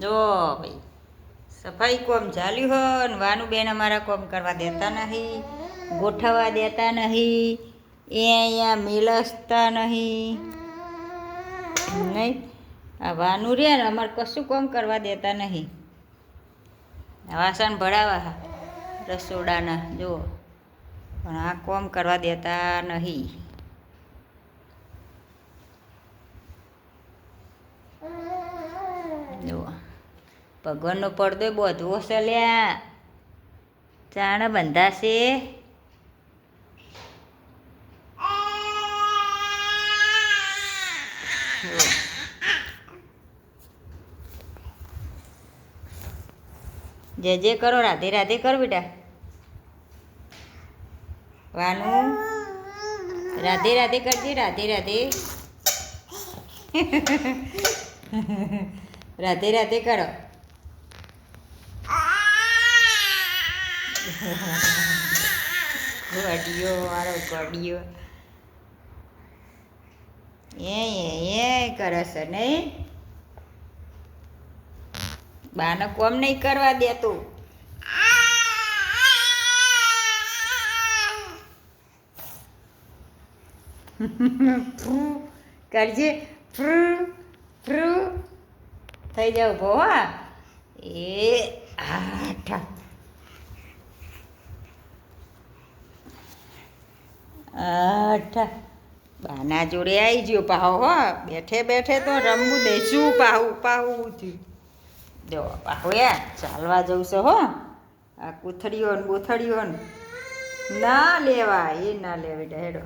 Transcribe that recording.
જો ભાઈ સફાઈ કોમ ચાલ્યું હોય ને વાનું બેન અમારા કોમ કરવા દેતા નહીં, ગોઠવવા દેતા નહીં, એ અહીંયા મિલસતા નહીં. નહીં આ વાનું રે ને અમારે કશું કોમ કરવા દેતા નહીં. વાસણ ભરાવા રસોડાના જુઓ, પણ આ કોમ કરવા દેતા નહીં. જુઓ ભગવાનનો પડદો બોધવો છે લ્યા, ચાણ બંધાશે. જે કરો રાધે રાધે કરો બેટા. વાનું રાધે રાધે કરજે, રાધે રાધે. રાધે રાધે કરો. ગડિયો મારો ગડિયો એ કરે છે નહીં. બાને કોમ નહીં કરવા દેતું. કરજે થઈ જાવ ભો. હા એ આઠ બાના જોડે આવી ગયો પાહો. હો બેઠે બેઠે તો રમવું દઈશું. પાહું થયું. જો પાહો યાર ચાલવા જવું છે. હો આ કૂથડીઓ ને બૂથડીઓ ના લેવા, એ ના લેવા બેટા. હેડો